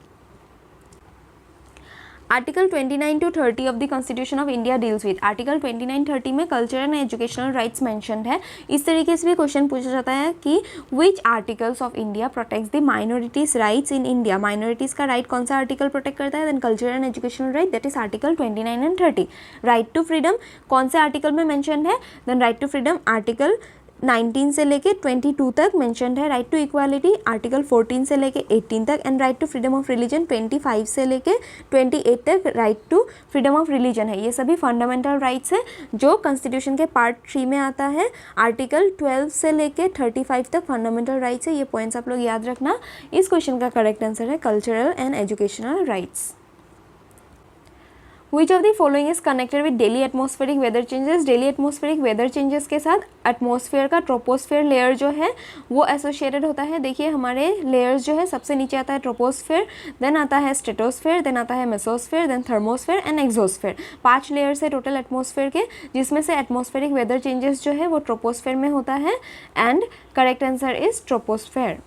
Article 29 to 30 of the constitution of India deals with, article 29-30 में cultural and educational rights mentioned है। इस तरीके से भी क्वेश्चन पूछा जाता है कि which articles of India protects the minorities rights in India, minorities का राइट कौन सा आर्टिकल प्रोटेक्ट करता है, then cultural and educational right, that is article 29 and 30। Right to freedom कौन से आर्टिकल में मेंशन्ड है, then right to freedom article 19 से लेके 22 तक मेंशन्ड है। राइट टू इक्वालिटी आर्टिकल 14 से लेके 18 तक, and right to freedom of religion 25 से लेके 28 तक right to freedom of religion है। ये सभी फंडामेंटल राइट्स हैं जो कॉन्स्टिट्यूशन के पार्ट 3 में आता है। आर्टिकल 12 से लेके 35 तक फंडामेंटल राइट्स है। ये पॉइंट्स आप लोग याद रखना। इस क्वेश्चन का करेक्ट आंसर है cultural and educational rights. Which of the following is connected with daily atmospheric weather changes, daily atmospheric weather changes के साथ एटमॉस्फेयर का ट्रोपोस्फेयर लेयर जो है वो एसोसिएटेड होता है। देखिए हमारे लेयर्स जो है सबसे नीचे आता है ट्रोपोस्फेयर, देन आता है स्ट्रेटोस्फेयर, देन आता है mesosphere, then thermosphere and exosphere. 5 layers है टोटल एटमॉस्फेयर के, जिसमें से एटमॉस्फेरिक वेदर चेंजेस जो है वो ट्रोपोस्फेयर में होता है, and correct answer is troposphere.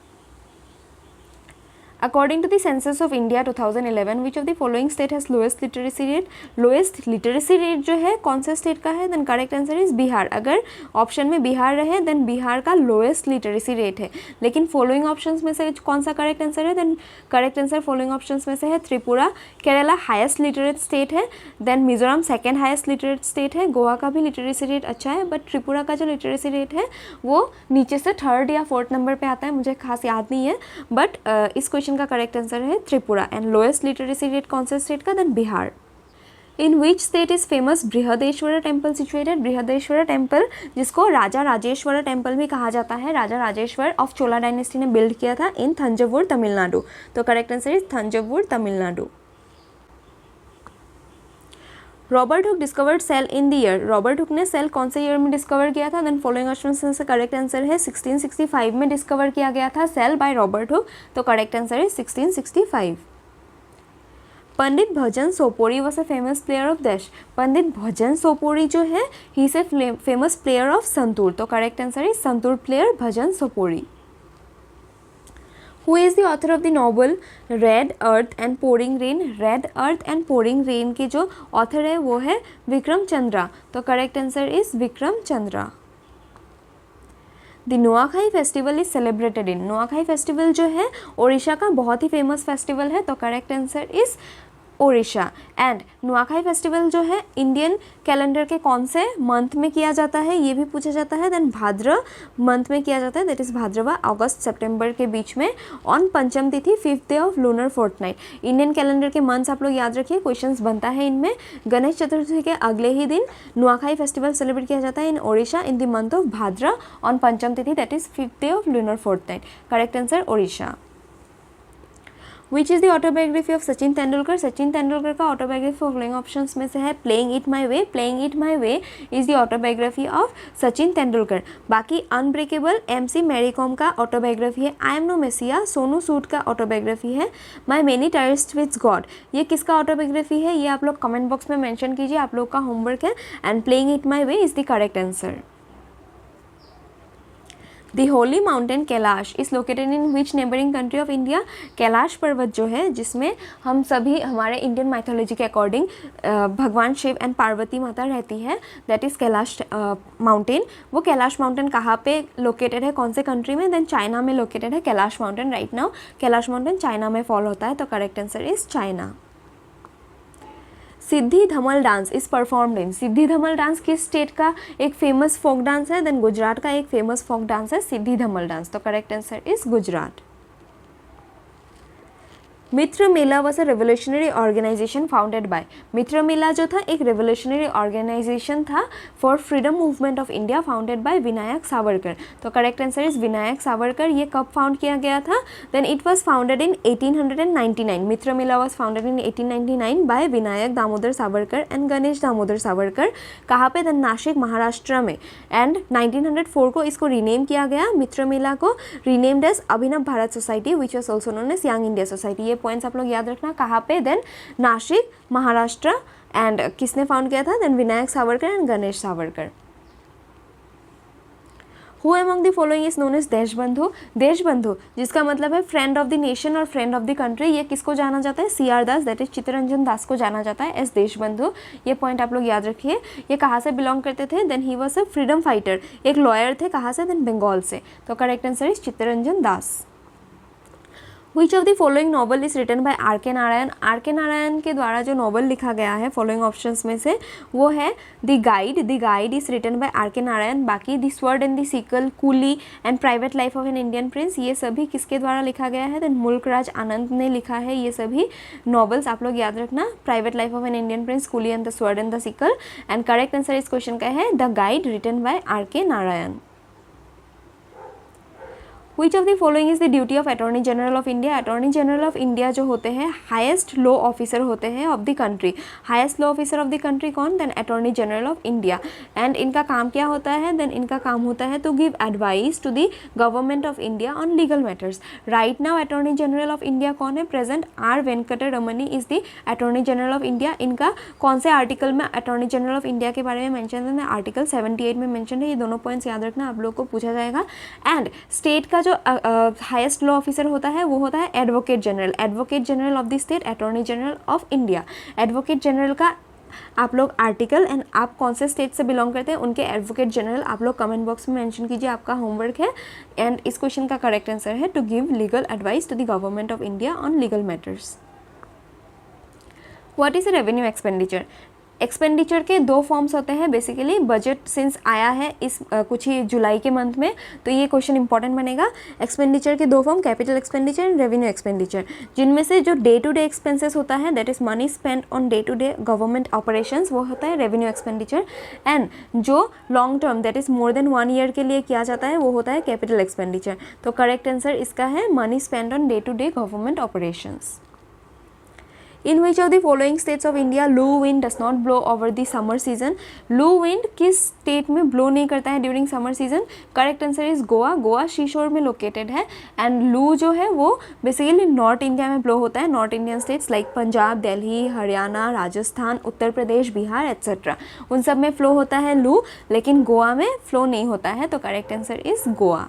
According to the census of India 2011, which of the following state has lowest literacy rate? Lowest literacy rate जो है कौन से स्टेट का है? Then correct answer is Bihar. अगर ऑप्शन में बिहार रहे then बिहार का lowest literacy rate है। लेकिन following options में से कौन सा correct answer है? Then correct answer following options में से है Tripura. Kerala highest literate state है, then Mizoram second highest literate state है। गोवा का भी literacy rate अच्छा है, बट त्रिपुरा का जो literacy rate है वो नीचे से 3rd या 4th नंबर पे आता है, मुझे खास याद नहीं है, बट इस क्वेश्चन का करेक्ट आंसर है Tripura. And lowest literacy rate कौन से स्टेट का? Then Bihar. In which state is famous Brihadeeswara temple situated? Brihadeeswara temple जिसको राजा राजेश्वरा टेम्पल भी कहा जाता है, राजा राजेश्वर ऑफ चोला डायनेस्टी ने बिल्ड किया था इन थंजावुर तमिलनाडु। तो correct answer is Thanjavur Tamil Nadu. Robert Hooke discovered cell in the year, Robert Hooke ने सेल कौन से ईयर में डिस्कवर किया था? देन फॉलोइंग ऑप्शन से करेक्ट आंसर है 1665 में डिस्कवर किया गया था सेल बाय रॉबर्ट हुक। तो करेक्ट आंसर है 1665। Pandit Bhajan Sopori was a famous player of dash, Pandit Bhajan Sopori जो है he is a famous player of santoor. तो correct answer is santoor player Bhajan Sopori. Who is the author of the novel Red Earth and Pouring Rain? Red Earth and Pouring Rain के जो ऑथर है वो है विक्रम चंद्रा। तो correct answer is Vikram Chandra. The Nuakhai festival is celebrated in, Nuakhai festival जो है ओडिशा का बहुत ही फेमस फेस्टिवल है। तो correct answer is Odisha. And Nuakhai festival जो है इंडियन कैलेंडर के कौन से मंथ में किया जाता है ये भी पूछा जाता है। देन भाद्र मंथ में किया जाता है, दैट इज भाद्रवा अगस्त सितंबर के बीच में ऑन पंचम tithi 5th day of lunar fortnight. Indian calendar के मंथ्स आप लोग याद रखिए, क्वेश्चंस बनता है इनमें। गणेश चतुर्थी के अगले ही दिन नुआखाई फेस्टिवल सेलिब्रेट किया जाता है in Odisha in the month of Bhadra on पंचम tithi, that is 5th day of lunar fortnight. Correct answer Odisha. Which is the autobiography of Sachin Tendulkar? Sachin Tendulkar का ऑटोबायोग्राफी फॉलोइंग ऑप्शंस में से है playing it my way, playing it my way is the autobiography of Sachin Tendulkar. बाकी अनब्रेकेबल MC मैरी कॉम का ऑटोबायोग्राफी है, I am no messiah Sonu Sood का ऑटोबायोग्राफी है, माई मेनी टेररिस्ट विथ गॉड ये किसका ऑटोबायोग्राफी है ये आप लोग कमेंट बॉक्स में मेंशन कीजिए, आप लोग का होमवर्क है। And playing it my way is the correct answer. The Holi mountain Kailash is located in which neighbouring country of India? Kailash पर्वत जो है जिसमें हम सभी हमारे इंडियन माइथोलॉजी के अकॉर्डिंग भगवान शिव एंड पार्वती माता रहती है, दैट इज़ कैलाश माउंटेन। वो कैलाश माउंटेन कहाँ पे लोकेटेड है, कौन से कंट्री में? देन चाइना में लोकेटेड है Kailash mountain. Right now Kailash mountain China में फॉल होता है। तो correct answer is China. Siddhi Dhamal dance is performed in, Siddhi Dhamal dance किस स्टेट का एक फेमस फोक डांस है? देन गुजरात का एक फेमस फोक डांस है सिद्धि धमल डांस। तो correct answer is Gujarat. Mitra Mela was a revolutionary organization founded by, Mitra Mela जो था एक रेवोल्यूशनरी ऑर्गेनाइजेशन था for freedom movement of India founded by Vinayak Savarkar. तो correct answer is Vinayak Savarkar. ये कब फाउंड किया गया था? Then it was founded in 1899, Mitra Mela was founded in 1899 by Vinayak Damodar Savarkar and Ganesh Damodar Savarkar. कहाँ पे? देन नासिक महाराष्ट्र में। एंड 1904 को इसको रीनेम किया गया, मित्र मेला को renamed as Abhinav Bharat society which was also known as young India society. ये पॉइंट्स आप लोग याद रखना। कहाँ पे? देन नासिक महाराष्ट्र। एंड किसने फाउंड किया था? Then Vinayak Savarkar and Ganesh Savarkar. Who among the following is known as Deshbandhu? Deshbandhu जिसका मतलब है फ्रेंड ऑफ द नेशन और फ्रेंड ऑफ द कंट्री, ये किसको जाना जाता है? CR Das, that is Chittaranjan दास को जाना जाता है एज देशबंधु। ये पॉइंट आप लोग याद रखिए। ये कहाँ से बिलोंग करते थे? Then he was a freedom fighter, एक लॉयर थे। कहाँ से? देन बंगाल से। तो correct answer is Chittaranjan Das. Which of the following novel is written by R.K. Narayan? R.K. Narayan के द्वारा जो नॉवल लिखा गया है फॉलोइंग ऑप्शंस में से वो है the guide. The guide is written by R.K. Narayan. बाकी the sword and the sickle, coolie and private life of an Indian prince, ये सभी किसके द्वारा लिखा गया है? देन मुल्कराज आनंद ने लिखा है ये सभी नॉवेल्स। आप लोग याद रखना, private life of an Indian prince, coolie and the sword and the sickle. And correct answer इस क्वेश्चन का है the guide written by R.K. Narayan. Which of the following is the duty of attorney general of India? Attorney general of India जो होते हैं हाईएस्ट लॉ ऑफिसर होते हैं of the country. Highest law officer of the country कौन? Then attorney general of India. And इनका काम क्या होता है? देन इनका काम होता है to give advice to the government of India on legal matters. Right now attorney general of India कौन है? Present R. Venkat Ramani is the attorney general of India. इनका कौन से आर्टिकल में अटॉर्नी जनरल ऑफ इंडिया के बारे में मेंशन है? आर्टिकल 78 में मेंशन है। ये दोनों पॉइंट्स याद रखना, आप लोग को पूछा जाएगा। एंड स्टेट का जो हाईएस्ट लॉ ऑफिसर होता है वो होता है advocate general. Advocate general of the state, attorney general of India. Advocate general का आप लोग आर्टिकल एंड आप कौन से स्टेट से बिलोंग करते हैं उनके एडवोकेट जनरल आप लोग कमेंट बॉक्स में मेंशन कीजिए, आपका होमवर्क है। एंड इस क्वेश्चन का करेक्ट आंसर है to give legal advice to the government of India on legal matters. What is revenue expenditure? Expenditure के दो फॉर्म्स होते हैं बेसिकली। बजट सिंस आया है इस कुछ ही जुलाई के मंथ में, तो ये क्वेश्चन इंपॉर्टेंट बनेगा। एक्सपेंडिचर के दो form, capital expenditure and revenue expenditure, जिनमें से जो डे टू डे एक्सपेंसेस होता है that is money spend on day to day government operations, वो होता है रेवेन्यू एक्सपेंडिचर। एंड जो long term that is more than 1 year के लिए किया जाता है वो होता है कैपिटल एक्सपेंडिचर। तो करेक्ट आंसर इसका है money spend on day to day government operations. In which of the following states of India loo wind does not blow over the summer season? Loo wind किस स्टेट में ब्लो नहीं करता है during summer season? Correct answer is Goa. Goa seashore में लोकेटेड है। एंड लू जो है वो बेसिकली नॉर्थ इंडिया में ब्लो होता है। North Indian states like Punjab, Delhi, Haryana, Rajasthan, Uttar Pradesh, Bihar etcetera, उन सब में फ्लो होता है लू, लेकिन गोवा में फ्लो नहीं होता है। तो करेक्ट आंसर इज गोवा।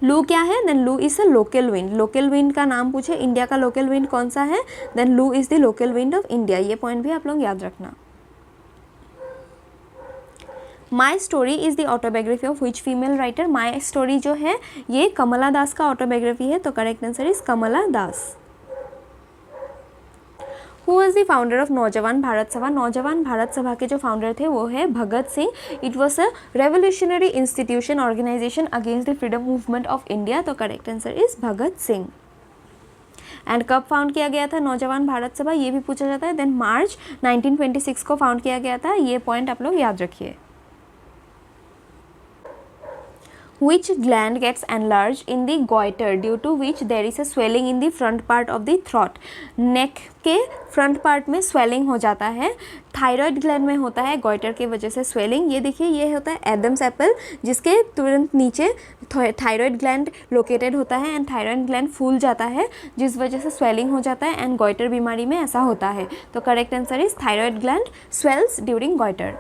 लू क्या है? Then loo is a local wind. Local wind का नाम पूछे इंडिया का लोकल विंड कौन सा है? Then loo is the local wind of India. ये पॉइंट भी आप लोग याद रखना। My story is the autobiography of which female writer? My story जो है ये कमला दास का ऑटोबायोग्राफी है। तो correct answer is Kamala Das. Who was the founder of Naujawan Bharat सभा? नौजवान भारत सभा के जो फाउंडर थे वो है Bhagat Singh. It was a revolutionary institution organization against the freedom movement of India. तो correct answer is Bhagat Singh. And कब फाउंड किया गया था नौजवान भारत सभा, ये भी पूछा जाता है। देन मार्च 1926 को फाउंड किया गया था। ये पॉइंट आप लोग याद रखिए। Which gland gets enlarged in the goiter due to which there is a swelling in the front part of the throat? नेक के फ्रंट पार्ट में स्वेलिंग हो जाता है। थायराइड ग्लैंड में होता है गोइटर की वजह से स्वेलिंग। ये देखिए ये होता है एडम्स एप्पल, जिसके तुरंत नीचे थायराइड ग्लैंड लोकेटेड होता है। एंड थायराइड ग्लैंड फूल जाता है जिस वजह से स्वेलिंग हो जाता है। एंड गोइटर बीमारी में ऐसा होता है। तो correct answer is thyroid gland swells during goitre.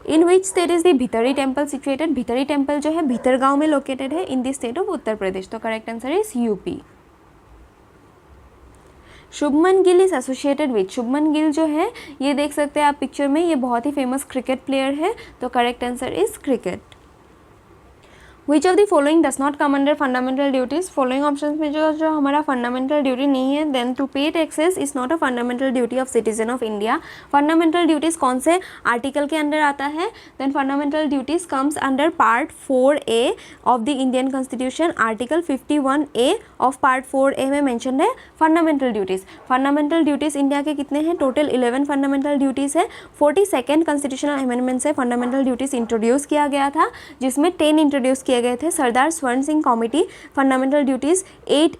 In which state is the भितरी टेम्पल सिचुएटेड? भितरी टेम्पल जो है भीतरगांव में लोकेटेड है in the state of Uttar Pradesh. तो correct answer is UP. Shubman Gill is associated with? Shubman Gill जो है ये देख सकते हैं आप पिक्चर में, ये बहुत ही फेमस क्रिकेट प्लेयर है। तो correct answer is cricket. Which of the following does not come under fundamental duties? Following options में जो हमारा फंडामेंटल ड्यूटी नहीं है, then to pay taxes is not a fundamental duty of citizen of India. Fundamental duties कौन से आर्टिकल के अंडर आता है? Then fundamental duties comes under part 4A of the Indian constitution. Article 51A of part 4A में मैंशन है fundamental duties. Fundamental duties India के कितने हैं? टोटल 11 फंडामेंटल ड्यूटीज है। 42nd कॉन्स्टिट्यूशनल अमेंडमेंट से फंडामेंटल ड्यूटीज इंट्रोड्यूस किया गया था, जिसमें 10 इंट्रोड्यूस किए गए थे। सरदार स्वर्ण सिंह कमेटी फंडामेंटल ड्यूटीज 8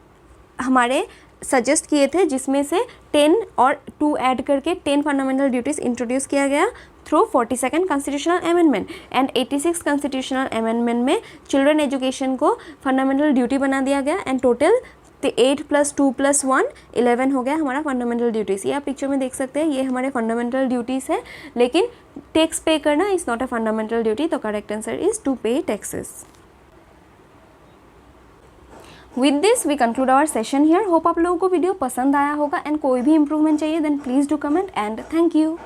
हमारे सजेस्ट किए थे, जिसमें से 10 और 2 ऐड करके 10 फंडामेंटल ड्यूटीज इंट्रोड्यूस किया गया through 42nd constitutional amendment. And 86th constitutional amendment में चिल्ड्रन एजुकेशन को फंडामेंटल ड्यूटी बना दिया गया। एंड टोटल तो 8 + 2 + 1 11 हो गया हमारा फंडामेंटल ड्यूटीज़। ये आप पिक्चर में देख सकते हैं, ये हमारे फंडामेंटल ड्यूटीज़ है, लेकिन टैक्स पे करना is not a fundamental duty, तो correct answer is to pay taxes. With this we conclude our session here. Hope आप लोगों को वीडियो पसंद आया होगा एंड कोई भी इंप्रूवमेंट चाहिए then please do comment and thank you.